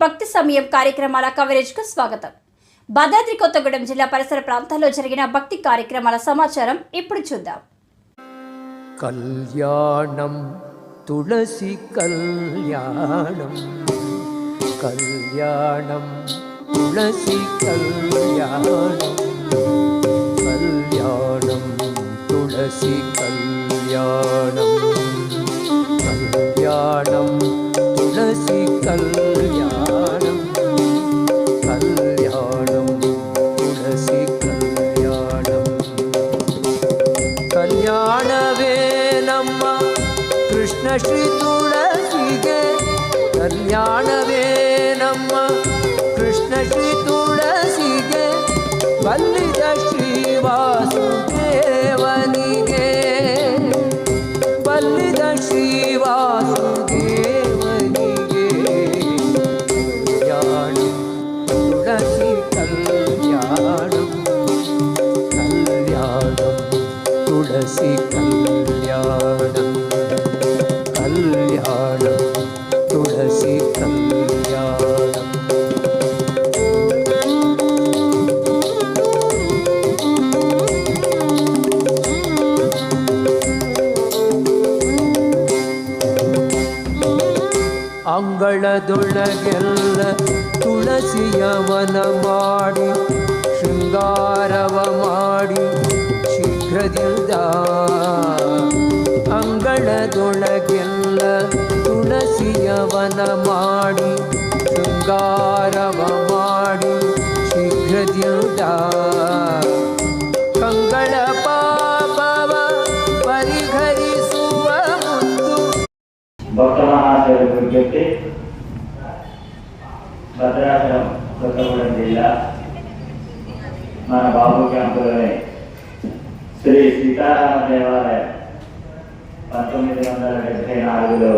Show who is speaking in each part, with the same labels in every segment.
Speaker 1: భక్తి సమయం కార్యక్రమాల కవరేజ్కు స్వాగతం. భద్రాద్రి కొత్తగూడెం జిల్లా పరిసర ప్రాంతాల్లో జరిగిన భక్తి కార్యక్రమాల సమాచారం ఇప్పుడు చూద్దాం.
Speaker 2: కళ్యాణం తులసి కళ్యాణం, కళ్యాణం తులసి కళ్యాణం, కళ్యాణం తులసి కళ్యాణం, కళ్యాణం తులసి కళ్యాణం, కళ్యాణం తులసి కళ్యాణం. కళ్యాణవేనమ్మ కృష్ణ శ్రీ తులసిగే, కళ్యాణవేనమ్మ కృష్ణ శ్రీ తులసిగే, వల్లిద శ్రీవాసుదేవనిగే, వల్లిద శ్రీవాసుదేవనిగే. కళ్యాణం తులసి కళ్యాణం, కళ్యాణం తులసి కళ్యాణం, కళ్యాణం తులసి కళ్యాణం. ಅಂಗಳದೊಳಗೆಲ್ಲ ತುಳಸಿಯವನ ಮಾಡಿ, ಶೃಂಗಾರವ ಮಾಡಿ ಶೀಘ್ರದಿಂದ. ಅಂಗಳದೊಳಗೆಲ್ಲ ತುಳಸಿಯವನ ಮಾಡಿ, ಶೃಂಗಾರವ ಮಾಡಿ ಶೀಘ್ರದಿಂದ. ಕಂಗಳ ಪಾಪವ ಪರಿಹರಿಸುವ ಮುದ್ದು.
Speaker 3: భక్త మహాశయుల విజ్ఞప్తి. భద్రాచలం కొత్తగూడెం జిల్లా మన బాబు క్యాంపులోని శ్రీ సీతారామ దేవాలయం 1974లో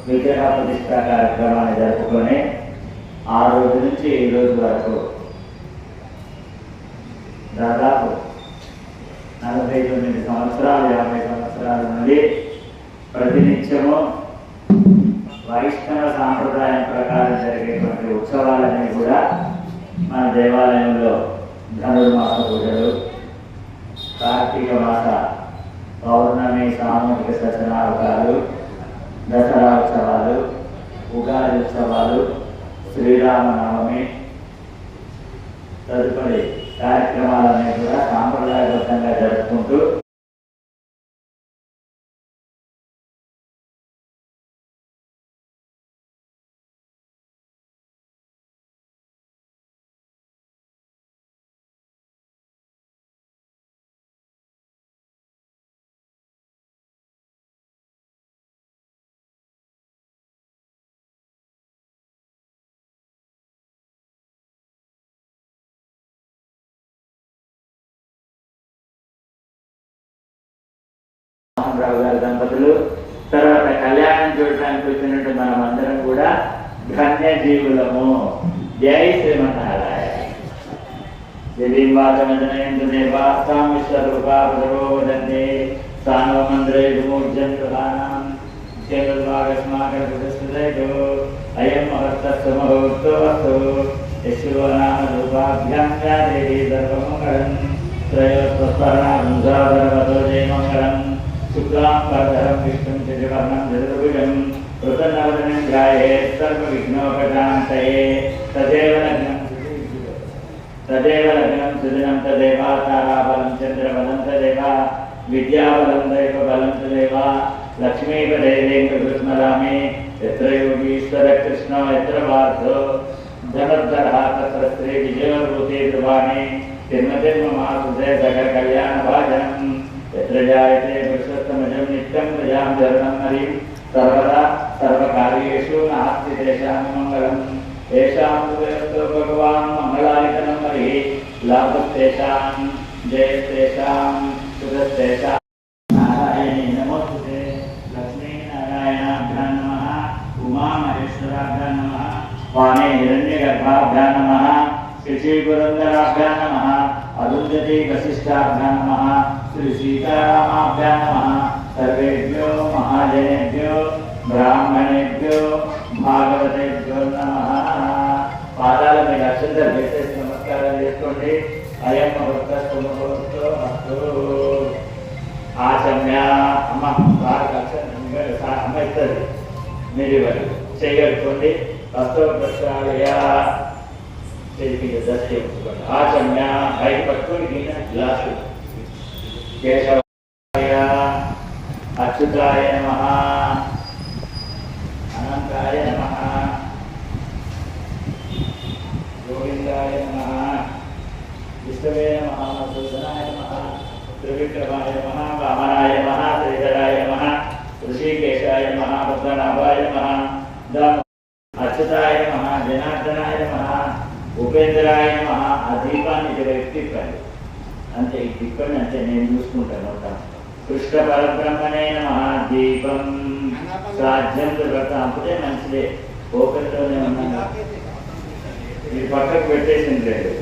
Speaker 3: విగ్రహ ప్రతిష్ట కార్యక్రమాన్ని జరుపుకొని ఆ రోజు నుంచి ఈ రోజు వరకు దాదాపు 49 సంవత్సరాలు 50 సంవత్సరాల నుండి ప్రతినిత్యము వైష్ణవ సాంప్రదాయం ప్రకారం జరిగేటువంటి ఉత్సవాలన్నీ కూడా మన దేవాలయంలో ధనుర్మాస పూజలు, కార్తీక మాస పౌర్ణమి సామూహిక సత్యనారాయణాలు, దసరా ఉత్సవాలు, ఉగాది ఉత్సవాలు, శ్రీరామనవమి తదుపరి కార్యక్రమాలన్నీ కూడా సాంప్రదాయబద్ధంగా జరుపుకుంటూ రావు గారి దంపతులు, తర్వాత కళ్యాణం చూడటానికి వచ్చినట్టు మనమందరం కూడా ధన్య జీవులము. జై శ్రీమన్నారాయణ. దివ్యంవాదమదనయందు దేవాస్తాం విశ్వరూపాపదవో వదంతే సానో మంద్రే విమూర్జంతులానాం చేతుర్వాగస్మాకృతస్థితైతో అయం మహత్తస్సు మహోక్తో వస్తు యశో నామ రూపాభ్యాం యా దేవీ సర్వమంగళం త్రయోస్వస్మరణాంసాదరవతో జయమంగళం. శుక్లాం వరదరం విష్ణుం చతుర్వర్ణం చతుర్భుజం ప్రసన్నవదనం ధ్యాయేత్ సర్వవిఘ్నోపశాంతయే. తదేవ లగ్నం సుదినం తదేవ తారాబలం చంద్రబలం తదేవ విద్యాబలం దైవబలం తదేవ లక్ష్మీపదే వెంకటకృష్ణరామే. యత్ర యోగీశ్వర కృష్ణో యత్ర పార్థో ధనుర్ధరః తత్ర శ్రీ విజయోర్భూతే ధ్రువాణి. జన్మజన్మ మాసుదే సకల కళ్యాణ భాజనం. यत्र जायते पुरुषोत्तमजं नित्यं प्रजां धर्मं हरिं सर्वदा सर्वकार्येषु नास्ति तेषां मङ्गलं. येषां हृदयस्थो भगवान् मङ्गलायतनं हरिः लाभस्तेषां जयस्तेषां सुखस्तेषां. नारायणी नमोस्तुते. लक्ष्मीनारायणाभ्यां नमः. उमामहेश्वराभ्यां नमः. वाणी हिरण्यगर्भाभ्यां नमः. श्रीपुरन्दराभ्यां नमः. अरुन्धती वसिष्ठाभ्यां नमः. श्री सीतारामाभ्यां नमः. सर्वेभ्यो महाजनेभ्यो ब्राह्मणेभ्यो भागवतेभ्यो नमः. పాదాల మీద అక్షంతలు వేసేసి నమస్కారం చేసుకోండి. అయ్యమ్మ భక్తస్తు ముహూర్తో అస్తు. ఆచమ్య అమ్మ వారికి అమ్మ ఇస్తుంది, మీరు ఇవ్వాలి. చేయగలుగుకోండి. వస్త్ర ప్రక్షాళయ చేతికి దశ ఉంచుకోండి. ఆచమ్య బయట పట్టుకొని గిన్నె గ్లాసు. కేశవాయ అచ్యుతాయ నమః, అనంతాయ నమః, గోవిందాయ నమః, విష్ణవే నమః, మధుసూదనాయ నమః, త్రివిక్రమాయ నమః, వామనాయ నమః, శ్రీధరాయ నమః, ఋషికేశాయ నమః, పద్మనాభాయ నమః, అచ్యుతాయ నమః, జనార్దనాయ నమః, ఉపేంద్రాయ నమః. ఆ దీపాన్ని ఇటువైపు తిప్పండి. అంతే, ఈ తిప్పండి అంతే, నేను చూసుకుంటాను మొత్తం. కృష్ణ పరబ్రహ్మణే నమః. దీపం సాధ్యం వ్రతం అప్పుడే మంచిదే. ఓపెన్లోనే ఉన్నాను, మీరు పక్కకు పెట్టేసింది లేదు.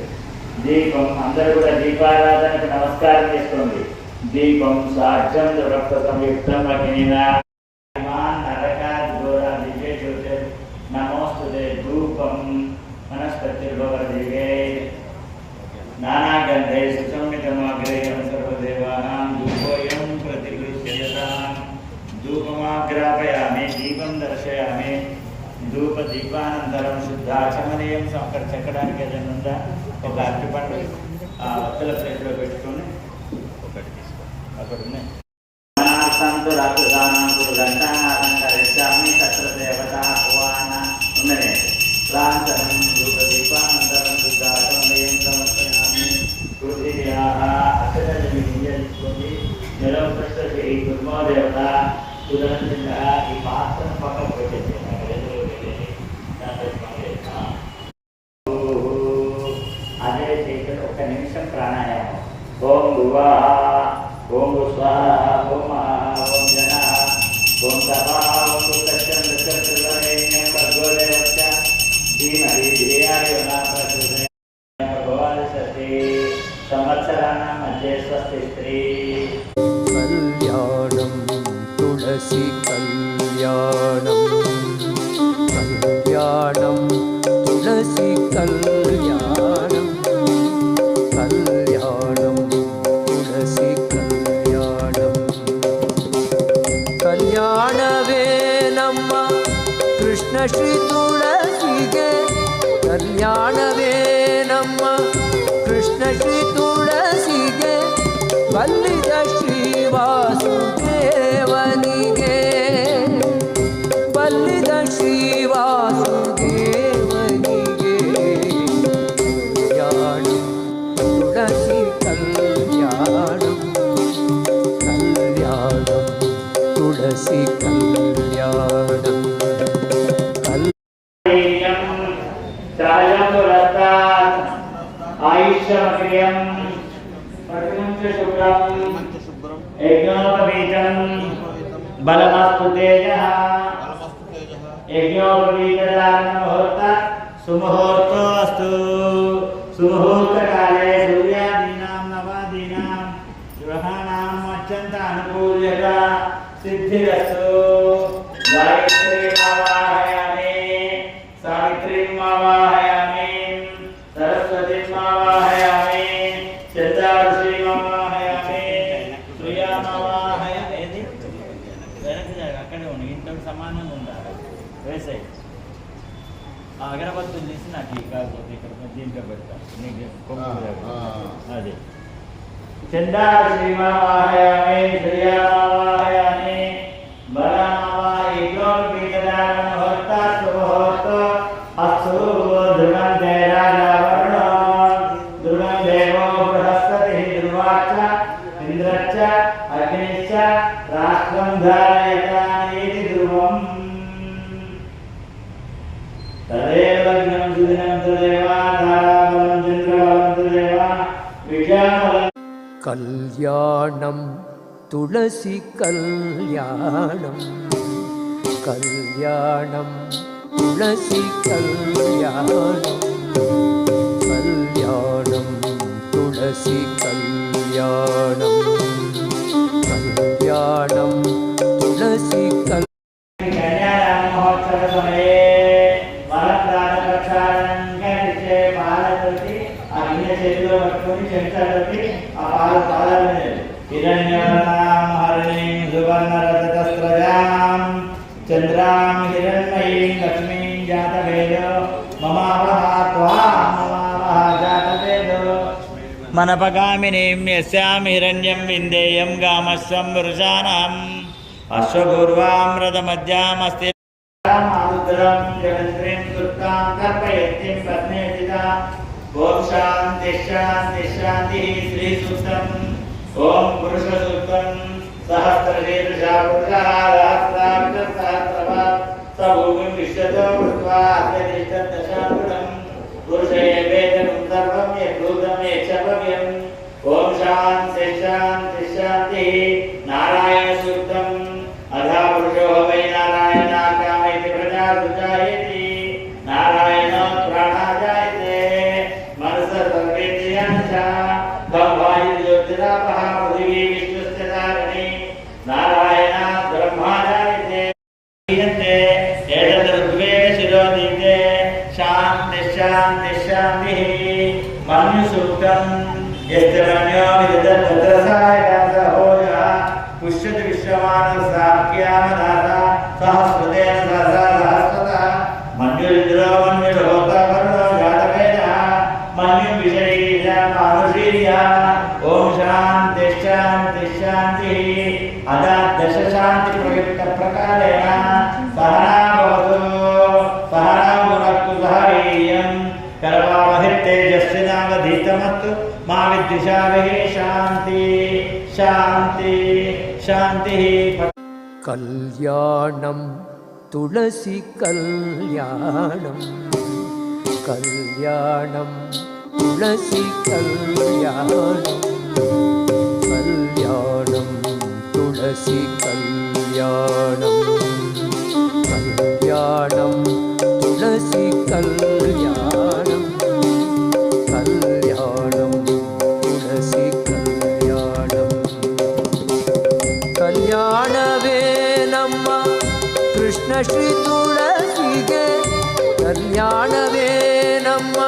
Speaker 3: దీపం అందరూ కూడా దీపారాధనకు నమస్కారం చేసుకోండి. దీపం సాధ్యం వ్రత సంయుక్తం అగ్నినా నరకాద్ ఘోరా దివ్య జ్యోతిర్ నమోస్తుతే. ధూపం వనస్పతిర్భవదివే నానాగంధే సుసంహితమాగ్రేయం సర్వదేవానాం ధూపోయం ప్రతిగృహ్యతాం. ధూపమాగ్రాపయామి, దీపం దర్శయామి. ధూప దీపానంతరం శుద్ధాచమనీయం. అక్కడ చెక్కడానికి ఏదైనా ఉందా? ఒక అరటిపండు ఆ వత్తుల ప్లేట్లో పెట్టుకొని ఒకటి తీసుకోండి. అక్కడ ఉన్నాయి. సంతు రాజుదానాంకుడు గంటానాథం కరిష్యామి తత్ర దేవత భువాన ఉన్నదే. ప్రాంతరం ధూప దీపానంతరం శుద్ధాచమనీయం సమర్పయామి. పృథివ్యాః అక్షతల్ని తీసుకోండి. నిరంపృష్ట శ్రీ దుర్మో దేవత సుదర్శన. ఈ పాత్రను పక్కకు పెట్టేసి అదే చేతులు ఒక నిమిషం ప్రాణాయామం. ఓం భువా, ఓం స్వాహ, ఓం మహా, ఓం జన, ఓం తపా, ఓం సత్యం దశరథం భగోదేవచ్చ ధీమహి ధియాయ భగవాన్ సతి సంవత్సరాణం మధ్య స్వస్తి స్త్రీ.
Speaker 2: కళ్యాణం తులసి కళ్యాణం, కళ్యాణం తులసి కళ్యాణం, కళ్యాణం తులసి కళ్యాణం. కళ్యాణవే నమ్మ కృష్ణ శ్రీ తులసిಗೆ, కళ్యాణవే నమ్మ కృష్ణ శ్రీ తులసిಗೆ, వల్లిద శ్రీవాసుదేవనిಗೆ, వల్లిద శ్రీవాసుదేవనిಗೆ. కళ్యాణం తులసి కళ్యాణం, కళ్యాణం తులసి కళ్యాణం.
Speaker 3: ఆయుష్యమగ్రియం శుభ్రం యజ్ఞోపవీతం బలమస్తు తేజః. యజ్ఞోపవీతదాన ముహూర్త సుముహూర్తో అస్తు. సుముహూర్తకాలే సూర్యాదీనాం నవాదీనాం గ్రహాణాం అత్యంత అనుకూల్యత సిద్ధిరస్తు. గాయత్రీమావాహయామి, సావిత్రీమావాహయామి, సరస్వతీమావాహయామి, చంద్రారుషీమావాహయామి, శ్రీయామావాహయామి. ఏది వెనక్కి అక్కడే ఉంది, ఇంట్లో సమానంగా ఉండాలి. వేసాయి ఆ అగరబత్తులు తీసి నాకు ఈ కాకపోతే ఇక్కడ దీంట్లో పెడతాను. నీకు అదే చంద్రారుషీమావాహయామి, శ్రీయామావాహయామి, బలమావాహయోపీతదానముహూర్త సుముహూర్తో అస్తు. ధ్రువం దేరాజావర్ణో ధ్రువం దేవో బృహస్పతి ధ్రువాచ ఇంద్రచ్చ అగ్నిశ్చ రాష్ట్రం ధారయతానేతి ధ్రువం. తదేవ లగ్నం సుదినం తదేవ తారాబలం చంద్రబలం తదేవ విజయబలం.
Speaker 2: కళ్యాణం తులసి కళ్యాణం, కళ్యాణం తులసి కళ్యాణం, కళ్యాణం తులసి కళ్యాణం, కళ్యాణం తులసి కళ్యాణం.
Speaker 3: కళ్యాణ మహోత్సవ సమయే వరప్రాణ ప్రక్షాళనం చేతిలో పట్టుకొని చెంచాలకి ఆ పాదాల మీద హిరణ్యవర్ణాం హరిణీం సువర్ణరజతస్రజాం చంద్రాం హిరణ్మయీం లక్ష్మీం జాతవేదో మమావహ త్వాం మమావహ జాతవేదో మనపగామినీం యస్యాం హిరణ్యం విందేయం గామస్వం వృషాణం అశ్వపూర్వాం రథమధ్యామస్తి ఆరుద్రం జగద్రీం దుర్గాం కల్పయత్తిం పద్మేతిదా ఓం శాంతి శాంతి శాంతి శ్రీ సూక్తం ఓం పురుష సూక్తం సహస్రశీర్షా పురుషः సహస్రాక్ష సహస్రపాత్ సభూమిం విశ్వతో కృత్వా అత్యతిష్టదశాంగుణం పురుషే వేదనం సర్వం యద్భూతం యక్షభవ్యం ఓం శాంతి శాంతి శాంతి నారాయణ సూక్తం అధా పురుషో వై నారాయణ కామైతి ప్రజా సుజాయతి నారాయణ ప్రాణాజాయతే మనస సర్వేంద్రియాణి వాయు జ్యోతిరాపః పృథివీ విశ్వస్య ధారిణి నారాయణ బ్రహ్మాజాయతే ఏతద్ ఋగ్వేద శిరోదీతే శాంతి శాంతి శాంతి మన్యు సూక్తం యస్య మన్యో విదధత్రసాయకాసహోజః పుష్యతి విశ్వమాన సాఖ్యామనాథ సహస్రతేన సహసా సహస్రతః మన్యురిద్రో మన్యుర్హోత కరుణో జాతవేదః మన్యు విషయీజ మానుషీయ ఓం శాంతి శాంతి శాంతి అదా దశ శాంతి ప్రయుక్త ప్రకారేణ సహనా భవతు సహనా భునక్తు సహ వీర్యం కరవావహై తేజస్వినావధీతమస్తు మా విద్విషావహే శాంతి శాంతి శాంతి
Speaker 2: కళ్యాణం తులసి కళ్యాణం కళ్యాణం తులసి కళ్యాణం కళ్యాణం తులసి కళ్యాణం కళ్యాణం తులసి కళ్యాణం కళ్యాణం తులసి కళ్యాణం కళ్యాణవే ನಮ್ಮ ಕೃಷ್ಣ ಶ್ರೀ ತುಳಸಿಗೆ ಕಲ್ಯಾಣವೇ ನಮ್ಮ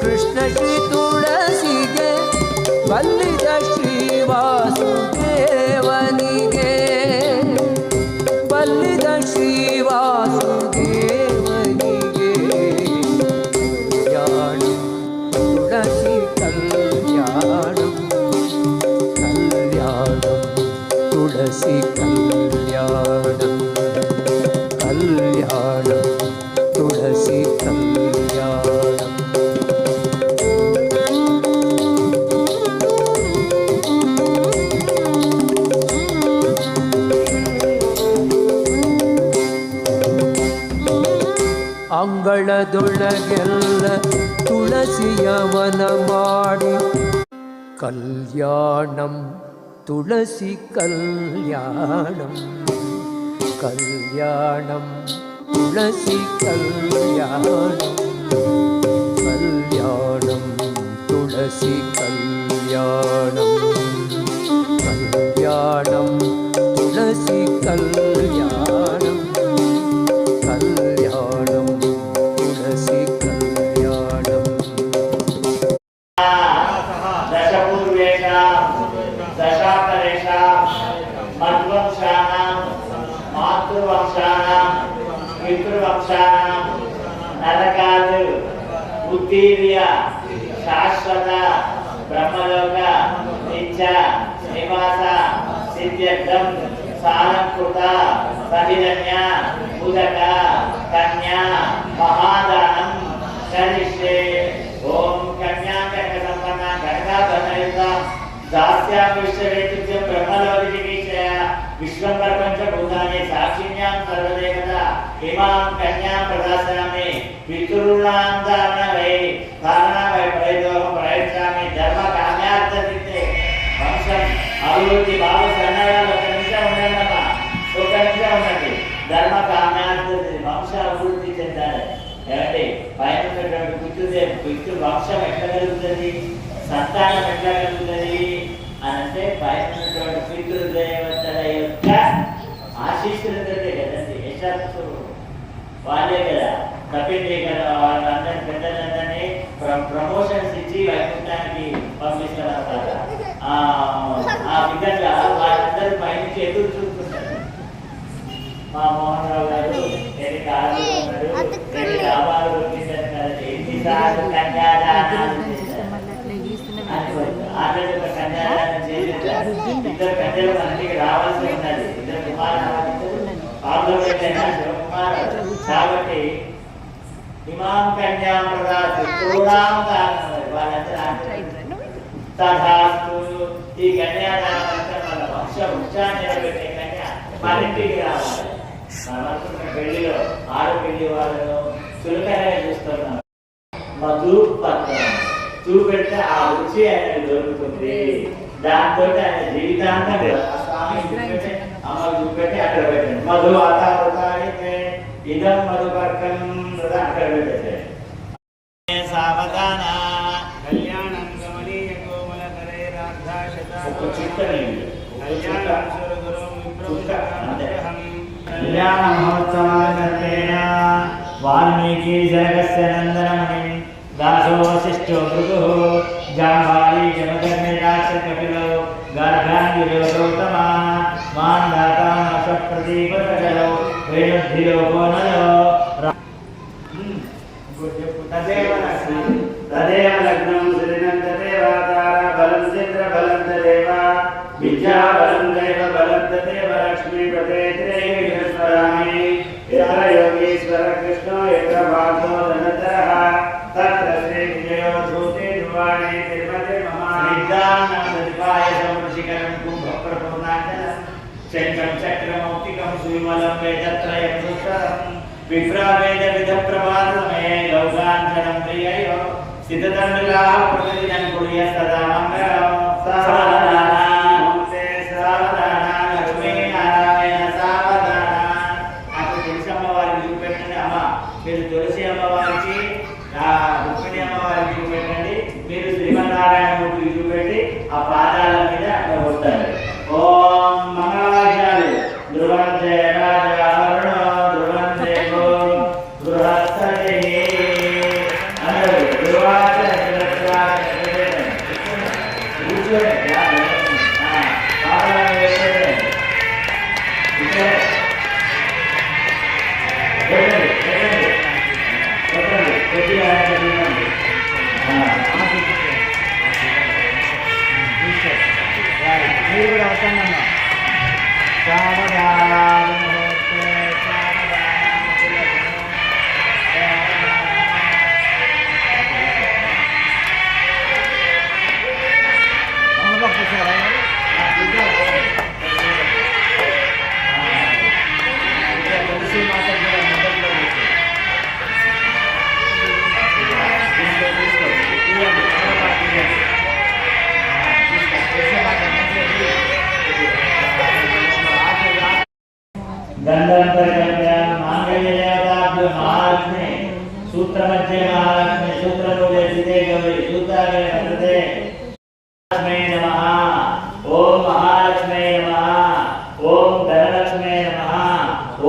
Speaker 2: ಕೃಷ್ಣ ಶ್ರೀ ತುಳಸಿಗೆ ಬಲ್ಲಿದ ಶ್ರೀ ವಾಸುದೇವನಿಗೆ ಬಲ್ಲಿದ ಶ್ರೀ ವಾಸುದೇವನಿಗೆ ಕಲ್ಯಾಣಂ ತುಳಸಿ ಕಲ್ಯಾಣಂ ಕಲ್ಯಾಣಂ ತುಳಸಿ ಕಲ್ಯಾಣಂ ಕಲ್ಯಾಣಂ ತುಳಸಿ ಕಲ್ಯಾಣಂ ಅಂಗಳದೊಳಗೆಲ್ಲ ತುಳಸಿಯವನ ಮಾಡಿ ಕಲ್ಯಾಣಂ ತುಳಸಿ ಕಲ್ಯಾಣಂ ಕಲ್ಯಾಣಂ ತುಳಸಿ ಕಲ್ಯಾಣಂ ಕಲ್ಯಾಣಂ ತುಳಸಿ ಕಲ್ಯಾಣಂ ಕಲ್ಯಾಣಂ ತುಳಸಿ ಕಲ್ಯಾಣಂ ಕಲ್ಯಾಣಂ ತುಳಸಿ ಕಲ್ಯಾಣಂ
Speaker 3: దశపూర్వేషాం దశాంతరేషాం మధ్వంశానాం మాతృవంశానాం పితృవంశానాం నరకాలు ఉత్తీర్య శాశ్వత బ్రహ్మలోక నిత్య నివాస సిద్ధ్యర్థం సాలంకృత సహిరణ్య ఉదక కన్యా మహాదానం కరిష్యే ఓం కన్యా కనక సంపన్న కనకాభరణయుక్త దాస్యాం విశ్వవేత్యుక్తం బ్రహ్మలోకజిగీషయ విశ్వం ప్రపంచభూతాని సాక్షిణ్యాం సర్వదేవత ఇమాం కన్యాం ప్రదాస్యామి పితృణాం ధారణవై ధారణవై ప్రయతోహం ప్రయచ్చామి ధర్మ కామ్యార్థ సిద్ధే వంశం అభివృద్ధి బాగా సన్నగాలు ఒక నిమిషం ఉండండమ్మా ఒక నిమిషం ఉండండి ధర్మ కామ్యార్థ వంశ అభివృద్ధి చెందాలి ఏమంటే పైన ఉన్నటువంటి పితృ వంశం ఎట్లా కలుగుతుంది సంతానం ఎట్లా కలుగుతుంది అని అంటే పైన ఉన్నటువంటి పితృదేవతల యొక్క ఆశీస్సులతో కదండి యశాస్సు వాళ్ళే కదా తప్పింది కదా వాళ్ళందరినీ పెద్దలందరినీ ప్రమోషన్స్ ఇచ్చి వైకుంఠానికి తీసుకున్నారన్నమాట. ఆ విధంగా వాళ్ళందరూ పైనుంచి ఎదురు చూస్తున్నారు. మా మోహన్ రావు గారు ఎన్ని కాళ్ళు ఉన్నాడు, ఎన్ని లాభాలు వచ్చిందంటున్నారు, ఎన్నిసార్లు కన్యాదానాలు చేశారు. ఆల్రెడీ ఒక కన్యాదానం చేసేసారు. ఇద్దరు కన్యలు మనకి రావాల్సి ఉన్నది. ఇద్దరు కుమారులు పెట్టిన శివకుమారు కాబట్టి ఇమాం కన్యాం ప్రదాసి తోడాం తథాస్తు. ఈ కన్యాదానం అంటే మన వంశ వృక్షాన్ని నిలబెట్టే కన్య మన ఇంటికి రావాలి. మన పెళ్లిలో ఆడపిల్లి వాళ్ళను చులకనే చూస్తున్నాం. మధు పత్రం చూపెడితే ఆ రుచి ఆయనకు దొరుకుతుంది. దాంతో ఆయన జీవితాంతం అమ్మ చూపెట్టి అక్కడ పెట్టండి. మధు ఆతాయితే ఇదం మధుపర్కం అక్కడ పెట్టండి. సావధాన
Speaker 4: కళ్యాణం గమనీయ కోమల కరే రాధాశత
Speaker 3: ఒక చుట్ట నీళ్ళు
Speaker 4: కళ్యాణం సురగురుం విప్రవిహం
Speaker 3: కళ్యాణ మహోత్సవానంతేన వాల్మీకి జనకస్య నందనముని దాసో వశిష్ఠో భృగు జాంబాలి జమధర్మిరాక్ష కపిలో గార్గాంగిలో గౌతమ మాందాతామశ ప్రదీపతగలో వేణుద్ధిలో నలో
Speaker 4: తదేవ లగ్నం సుదినం తదేవాకార బలం చంద్ర బలం తదేవ విద్యా బలం దైవ బలం తదేవ లక్ష్మీపతే త్రైస్మరామి యత్ర యోగేశ్వర కృష్ణో యత్ర పార్థో ధనధరః తత్ర శ్రీ విజయో ధూతే ధ్రువాణి తిరుపతి
Speaker 3: సిద్ధానందదిపాయ సమృచికరం కుంభప్రపూర్ణాంజనం శంఖం చక్రమౌక్తికం సువిమలం వేదత్రయం సుత్తరం విప్రావేద విధ ప్రభాతమే లౌకాంచనం ప్రియయో సిద్ధతండులా ప్రతిదినం కుడియ సదా మంగళం సావధాన సావధాన లక్ష్మీ నారాయణ సావధాన. నాకు తులసి అమ్మవారికి చూపెట్టండి. అమ్మ మీరు తులసి అమ్మవారికి రుక్మిణి అమ్మవారికి చూపెట్టండి. మీరు శ్రీమన్నారాయణ మూర్తికి చూపెట్టి ఆ పాదాల మీద అక్కడ కొట్టాలి. ఓం మంగళవాద్యాలు ధ్రువంతే రాజావరుణ ధ్రువంతే గృహస్థే అందరూ ధ్రువాచ
Speaker 4: మీరు కూడా వస్తానమ్మా
Speaker 3: महालक्ष्मी सूत्र मध्य महालक्ष्मी सूत्र मूले सिद्धे गौरी सूत्रागे नमस्ते लक्ष्मी नमः ओम महालक्ष्मी नमः ओम धनलक्ष्मी नमः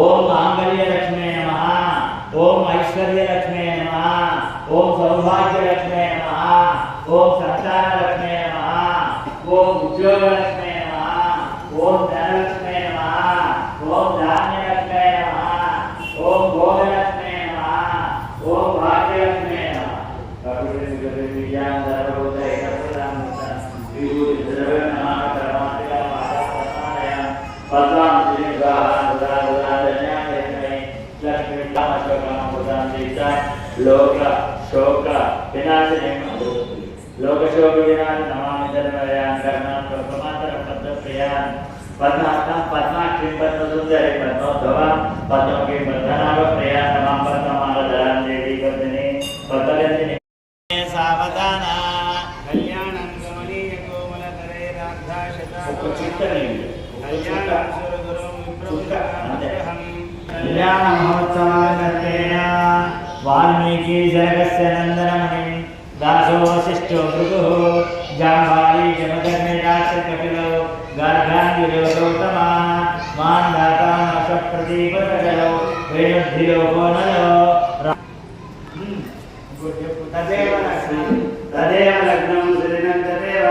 Speaker 3: ओम मांगल्य लक्ष्मी नमः ओम ऐश्वर्य लक्ष्मी नमः ओम सौभाग्य लक्ष्मी नमः ओम संतान लक्ष्मी नमः ओम उद्योग लक्ष्मी नमः ओम धनलक्ष्मी नमः ओम धान्य लक्ष्मी नमः ओम भोगलक्ष्मी नमः ओम भाग्यलक्ष्मी नमः कपिल विज्ञान सर्वोदय प्रदान विभूति द्रव्य नमः कर्मादिका माता प्रसादय पद्मां श्रीगाः उदाधन्याय लक्ष्मी कामशोकां प्रदान दीक्षा लोक शोक विनाशिनी लोक शोक विनाश नमामि धर्मयां कर्णां प्रमातर पद्मप्रियां पद्मास्तं पद्माक्षीं पद्मसुन्दरी पद्मोद्भवां पद्मकीं वर्धनावप्रियां नमां पद्ममालधरां देवी वर्धिनी पद्मगन्धिनी सावधान
Speaker 4: कल्याणं गमनीय कोमल करे राधाशत
Speaker 3: कल्याण
Speaker 4: सुरगुरुं विप्रविहं
Speaker 3: कल्याण महोत्सवानन्तेन वाल्मीकि जनकस्य नन्दनमुनिं दासो वसिष्ठो भृगुः जाम्बाली जमधर्मिराक्ष कपिलो गार्गांगिलो गौतम मान्दातामशप्रदीपतगलो वेणुद्धिलो नलो
Speaker 4: तदेव लग्नं श्रीनं तदेव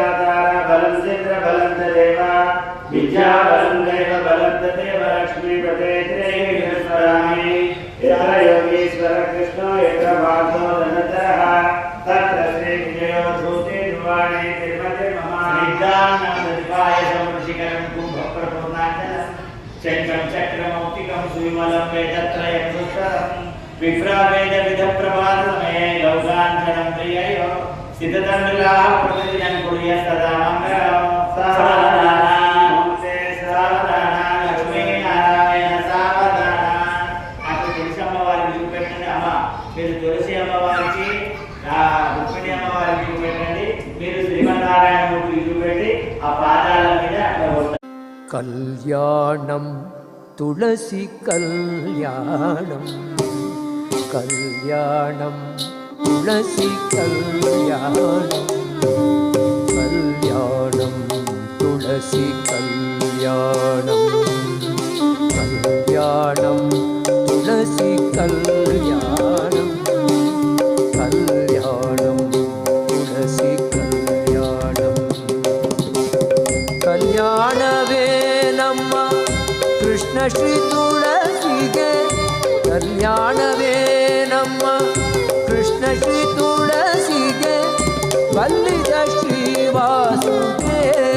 Speaker 4: बलं चन्द्रबलं तदेव विद्याबलं दैवबलं तदेव लक्ष्मीपते त्रयीश्वरामि यत्र योगीश्वर कृष्णो यत्र वासो धनतरः तत्र श्रीविजयो धूते ध्रुवाणे तिरुपति मम निदानमदिपाय समृषिकरं कुम्भप्रपूर्णाञ्जनं शङ्खं चक्रमौक्तिकं सुविमलं वेदत्रयं सुस्तरम् विप्रावेद विधप्रभातमये लौकाञ्चनं प्रिययो सिद्धतण्डुलाः प्रतिदिनं कुर्य सदा मङ्गलं सावधाना लक्ष्मी नारायण सावधाना నాకు తులసి అమ్మవారికి చూపెట్టండి అమ్మ మీరు తులసి అమ్మవారికి రుక్మిణి అమ్మవారికి చూపెట్టండి మీరు శ్రీమన్నారాయణ మూర్తికి చూపెట్టి ఆ పాదాల మీద అట్లా
Speaker 2: కళ్యాణం తులసి కళ్యాణం కళ్యాణం తులసి కళ్యాణం కళ్యాణం తులసి కళ్యాణం కళ్యాణం తులసి కళ్యాణం కళ్యాణం తులసి కళ్యాణం కళ్యాణవే నమ్మ కృష్ణ శ్రీ తులసిగే ಕಲ್ಯಾಣವೇ ನಮ್ಮ ಕೃಷ್ಣ ಶ್ರೀ ತುಳಸಿಗೆ ಬಲ್ಲಿದ ಶ್ರೀ ವಾಸುದೇವನಿಗೆ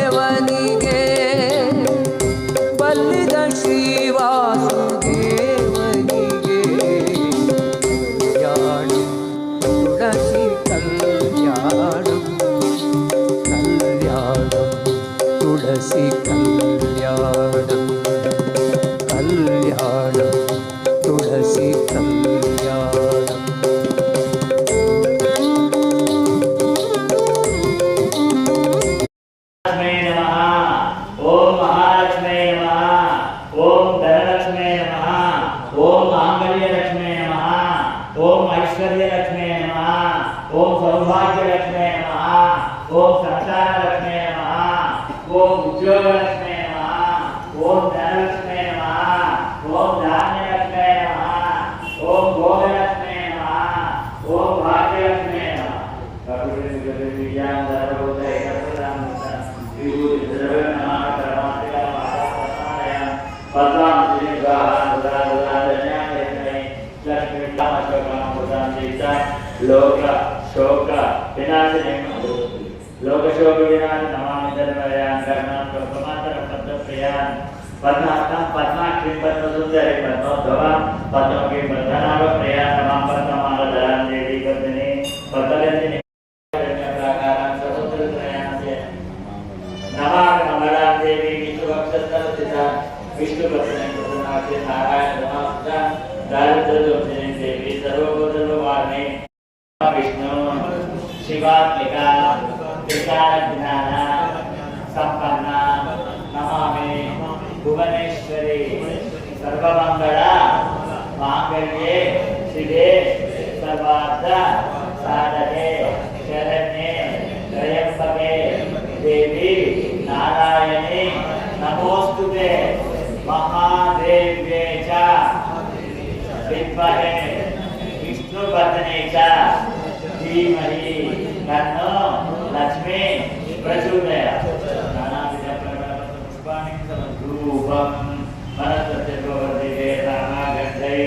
Speaker 2: ಬಲ್ಲಿದ ಶ್ರೀ ವಾಸುದೇವನಿಗೆ ಕಲ್ಯಾಣಂ ತುಳಸಿ ಕಲ್ಯಾಣಂ ಕಲ್ಯಾಣಂ ತುಳಸಿ ಕಲ್ಯಾಣಂ ಕಲ್ಯಾಣಂ तुलसी कल्याणम
Speaker 4: ओम महालक्ष्मी नमः ओम धनलक्ष्मी नमः ओम मांगल्यलक्ष्मी नमः ओम ऐश्वर्यलक्ष्मी नमः ओम सौभाग्यलक्ष्मी नमः ओम संसारलक्ष्मी नमः ओम उद्योगलक्ष्मी नमः ओम धनलक्ष्मी नमः ओम धान्यलक्ष्मी नमः ओम भोगलक्ष्मी नमः ओम भाग्यलक्ष्मी नमः लोक शोक विनाशिनी लोक शोक विनाश नमामि धर्मयान् कर्णान् प्रमातर पद्मप्रियान् पद्मास्तं पद्माक्षीं पद्मसुन्दरीं पद्मोद्भवां पद्ममुखीं पद्मनाभप्रियां नमां पद्ममालधरां देवी पद्मिनी पद्मगन्धिनी प्राकारां समुद्रत्रयास्य नमामि मंगलां देवी विष्णुभक्तस्तरस्थितां विष्णुपत्नीं प्रसन्नाक्षीं नारायण नमस्तां दारिद्र्यदोषिणीं देवी सर्वभूतवारिणीं विष्णु शिवात्मिका त्रिकालज्ञान संपन्ना नमामि भुवनेश्वरी सर्वमंगल मांगल्ये शिवे सर्वार्थ साधके शरण्ये त्र्यंबके देवी नारायणी नमोस्तुते महादेव्ये च विद्महे विष्णुपत्नी च धीमहि तन्नो लक्ष्मी प्रचोदयात् नानाविध पुष्पाणि समधूपं मनस्तत्ववर्धिते नानागन्धै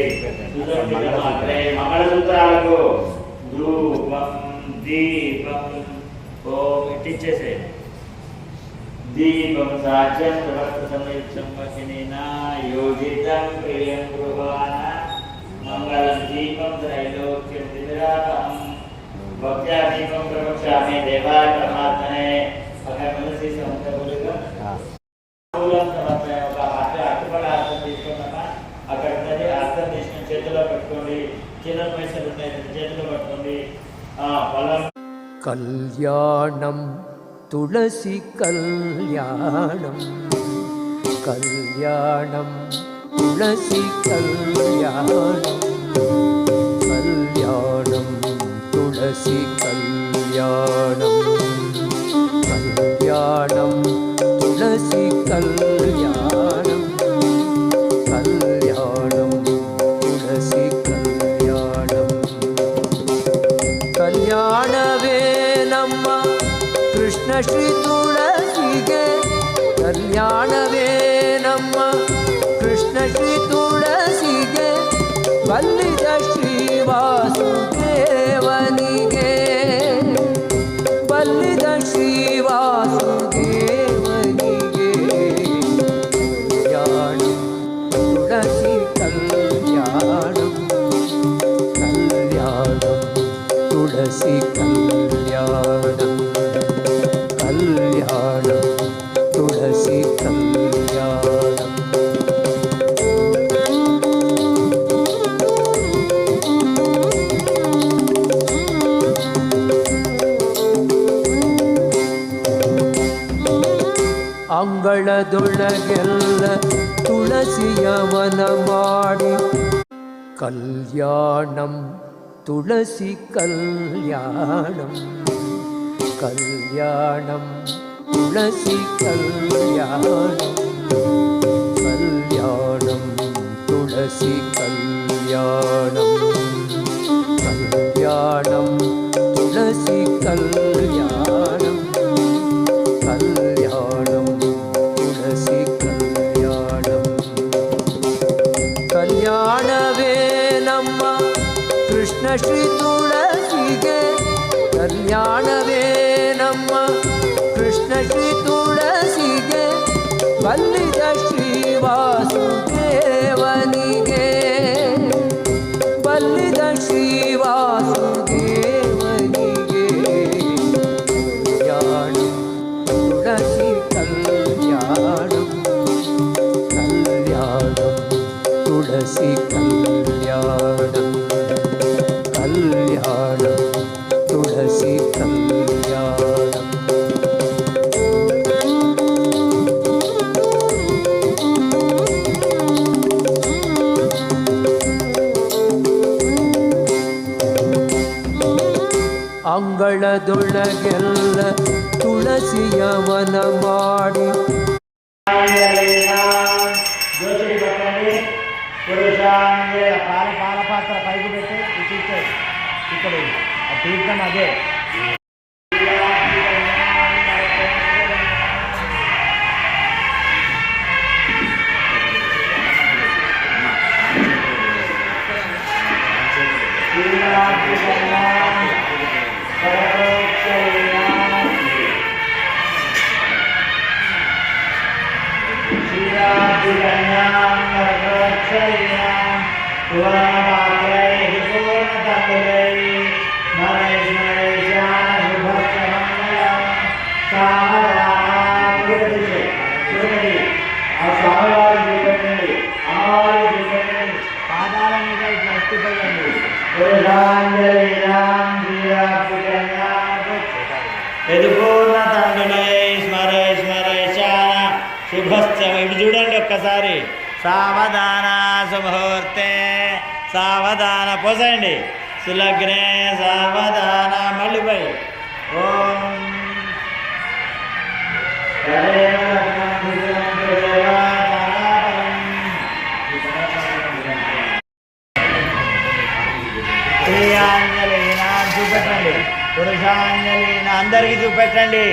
Speaker 4: सुगन्धितमात्रे मंगलसूत्राలకు ధూపం దీపం ఓం ఇట్టిచ్చేసే దీపం సాధ్యం సమస్త సమయుక్తం పకినేనా యోజితం ప్రియం గృహాన మంగళం దీపం త్రైలోక్యం విరాటం భక్త్యా దీపం ప్రవక్ష్యామి దేవాయ పరమాత్మనే అక్కడ మనసి సంతగులుగా మూలం సమర్పణ ఒక అట్టుపడి అర్థం తీసుకున్నామా అక్కడ ఉన్నది అర్థం తీసుకుని చేతిలో పెట్టుకోండి చిన్న పైసలు ఉన్నాయి చేతిలో పట్టుకోండి పొలం
Speaker 2: కళ్యాణం తులసి కళ్యాణం కళ్యాణం తులసి కళ్యాణం కళ్యాణం తులసి కళ్యాణం కళ్యాణం తులసి కళ్యాణం కళ్యాణం తులసి కళ్యాణం ಕಲ್ಯಾಣವೇ ನಮ್ಮ ಕೃಷ್ಣ ಶ್ರೀ ತುಳಸಿಗೆ ಕಲ್ಯಾಣವೇ ನಮ್ಮ ಕೃಷ್ಣ ಶ್ರೀ ತುಳಸಿಗೆ ಬಲ್ಲಿದ ಶ್ರೀ ವಾಸುದೇವನಿಗೆ ಬಲ್ಲಿದ ಶ್ರೀ ವಾಸುದೇವನಿಗೆ ಕಲ್ಯಾಣಂ ತುಳಸಿ ಕಲ್ಯಾಣಂ ಕಲ್ಯಾಣಂ ತುಳಸಿ ಕಲ್ಯಾಣಂ ಕಲ್ಯಾಣಂ ತುಳಸಿ ಕಲ್ಯಾಣಂ ಅಂಗಳದೊಳಗೆಲ್ಲ ತುಳಸಿಯವನ ಮಾಡಿ ಕಲ್ಯಾಣಂ ತುಳಸಿ ಕಲ್ಯಾಣಂ ಕಲ್ಯಾಣಂ ತುಳಸಿ ಕಲ್ಯಾಣಂ ಕಲ್ಯಾಣಂ ತುಳಸಿ ಕಲ್ಯಾಣಂ ಕಲ್ಯಾಣಂ ತುಳಸಿ ಕಲ್ಯಾಣಂ ಕಲ್ಯಾಣಂ ತುಳಸಿ ಕಲ್ಯಾಣಂ ಕಲ್ಯಾಣವೇ ನಮ್ಮ ಕೃಷ್ಣ ಶ್ರೀ ತುಳಸಿಗೆ ಕಲ್ಯಾಣವೇ ನಮ್ಮ ಕೃಷ್ಣ ಶ್ರೀ ತುಳಸಿಗೆ ಬಲ್ಲಿದ ಶ್ರೀ ವಾಸುದೇವನಿಗೆ ಬಲ್ಲಿದ ಶ್ರೀ ವಾಸುದೇವನಿಗೆ ಕಲ್ಯಾಣಂ ತುಳಸಿ ಕಲ್ಯಾಣಂ ಕಲ್ಯಾಣಂ ತುಳಸಿ ಕಲ್ಯಾಣಂ ಕಲ್ಯಾಣಂ ತುಳಸಿ ಕಲ್ಯಾಣಂ ಅಂಗಳದೊಳಗೆಲ್ಲ ತುಳಸಿಯವನ ಮಾಡಿ
Speaker 4: దోషుడి పట్టండి పురుషాంగే పాల పాత్ర పైకి పెట్టి ఇచ్చాడు ఇక్కడ ఆ తీర్థం అదే ఎదుపూర్ణ తండ్రులై స్మరై స్మరై శాన శుభశ్చ ఇటు చూడండి ఒక్కసారి సావధాన సుముహూర్తే సావధాన పోసండి సులగ్నే సావధాన మళ్ళీపై ఓం శ్రీయాంజలిన చూపెట్టండి పురుషాంజలిన అందరికీ చూపెట్టండి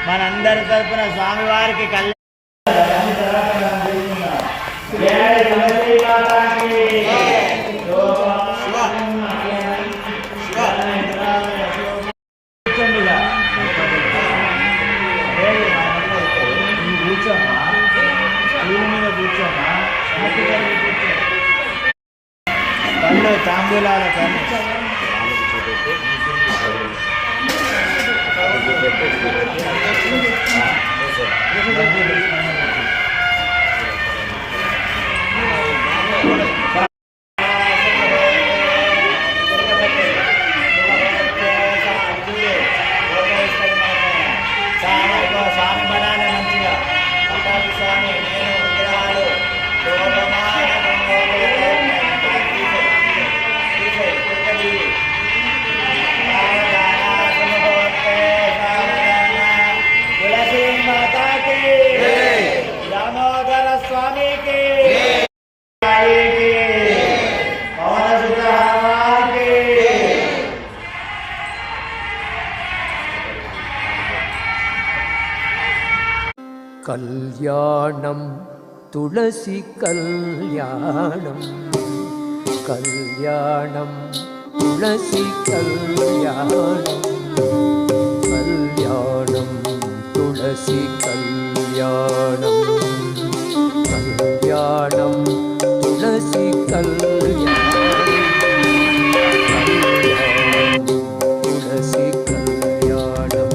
Speaker 4: మనందరి తరపున స్వామివారికి కళ్యాణం కూర్చోమా మీద కూర్చోమా కళ్ళు తాంబూలాల కళ్ళు స్వామి బనాలే మంచిగా పట్టాలి స్వామి నేను విగ్రహాలు तुलसी माता की
Speaker 2: కళ్యాణం తులసి కళ్యాణం కళ్యాణం తులసి కళ్యాణం కళ్యాణం తులసి కళ్యాణం కళ్యాణం తులసి కళ్యాణం తులసి కళ్యాణం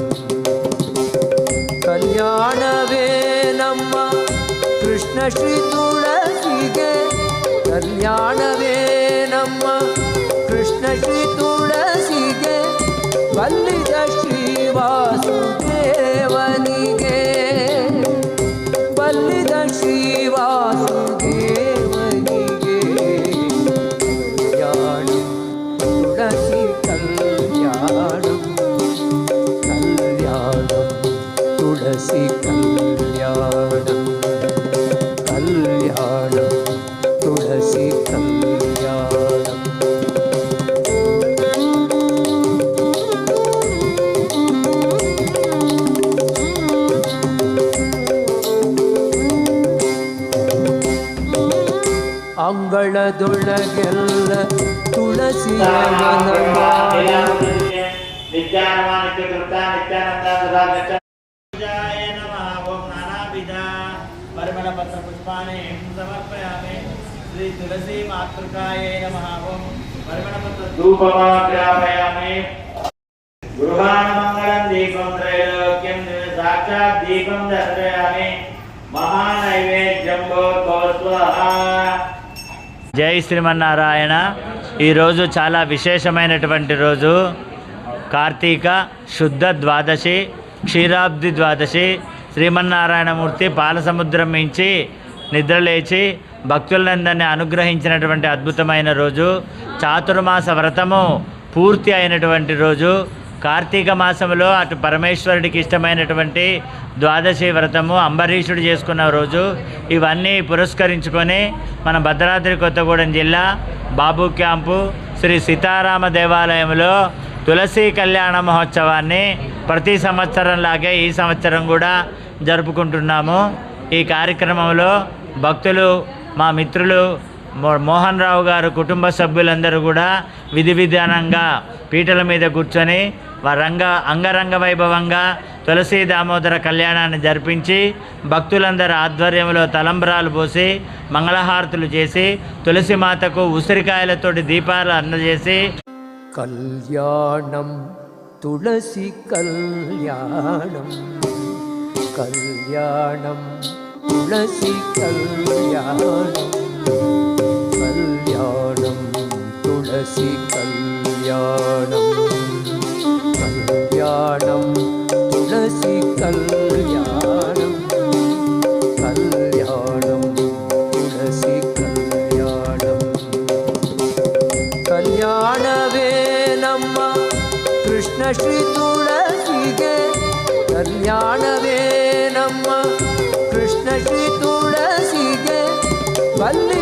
Speaker 2: ಕಲ್ಯಾಣವೇ ನಮ್ಮ ಕೃಷ್ಣ ಶ್ರೀ ತುಳಸಿಗೆ ಕಲ್ಯಾಣವೇ ನಮ್ಮ ಕೃಷ್ಣ ಶ್ರೀ ತುಳಸಿಗೆ ಬಲ್ಲಿದ ಶ್ರೀ ವಾಸುದೇವನಿಗೆ ಬಲ್ಲಿದ ಶ್ರೀ ವಾಸುದೇವನಿಗೆ ಕಲ್ಯಾಣ ತುಳಸಿ ಕಲ್ಯಾಣಂ ಕಲ್ಯಾಣಂ ತುಳಸಿ ಕಲ್ಯಾಣಂ ಕಲ್ಯಾಣಂ ತುಳಸಿ ಕಲ್ಯಾಣಂ ಅಂಗಳದೊಳಗೆಲ್ಲ ತುಳಸಿಯ ಮನ ಮಾಡಿ
Speaker 3: पूजाय नमः ओम नानाविध परिमलपत्र पुष्पाणि समर्पयामि श्री तुलसी मातृकाय नमः ओम परिमलपत्र
Speaker 4: धूपमाग्रापयामि गृहाणमङ्गलं दीपं त्रैलोक्यं साक्षात् दीपं दर्शयामि महानैवेद्यं भवतो स्वाहा
Speaker 3: జై శ్రీమన్నారాయణ. ఈరోజు చాలా విశేషమైనటువంటి రోజు. కార్తీక శుద్ధ ద్వాదశి, క్షీరాబ్ది ద్వాదశి. శ్రీమన్నారాయణమూర్తి పాలసముద్రం మించి నిద్రలేచి భక్తులందరినీ అనుగ్రహించినటువంటి అద్భుతమైన రోజు. చాతుర్మాస వ్రతము పూర్తి అయినటువంటి రోజు. కార్తీక మాసంలో అటు పరమేశ్వరుడికి ఇష్టమైనటువంటి ద్వాదశి వ్రతము అంబరీషుడు చేసుకున్న రోజు. ఇవన్నీ పురస్కరించుకొని మన భద్రాద్రి కొత్తగూడెం జిల్లా బాబు క్యాంపు శ్రీ సీతారామ దేవాలయంలో తులసి కళ్యాణ మహోత్సవాన్ని ప్రతి సంవత్సరంలాగే ఈ సంవత్సరం కూడా జరుపుకుంటున్నాము. ఈ కార్యక్రమంలో భక్తులు, మా మిత్రులు మోహన్ రావు గారు కుటుంబ సభ్యులందరూ కూడా విధి విధానంగా పీటల మీద కూర్చొని అంగరంగ వైభవంగా తులసి దామోదర కళ్యాణాన్ని జరిపించి భక్తులందరూ ఆధ్వర్యంలో తలంబ్రాలు పోసి మంగళహారతులు చేసి తులసి మాతకు ఉసిరికాయలతోటి దీపాలు అందజేసి
Speaker 2: కళ్యాణం తులసి కళ్యాణం కళ్యాణం తులసి కళ్యాణం కళ్యాణం తులసి కళ్యాణం కళ్యాణం తులసి కళ్యాణం కళ్యాణం తులసి కళ్యాణం కళ్యాణవే ನಮ್ಮ ಕೃಷ್ಣ ಶ್ರೀ ತುಳಸಿಗೆ ಕಲ್ಯಾಣವೇ ನಮ್ಮ ಕೃಷ್ಣ ಶ್ರೀ ತುಳಸಿಗೆ ಬಲ್ಲಿ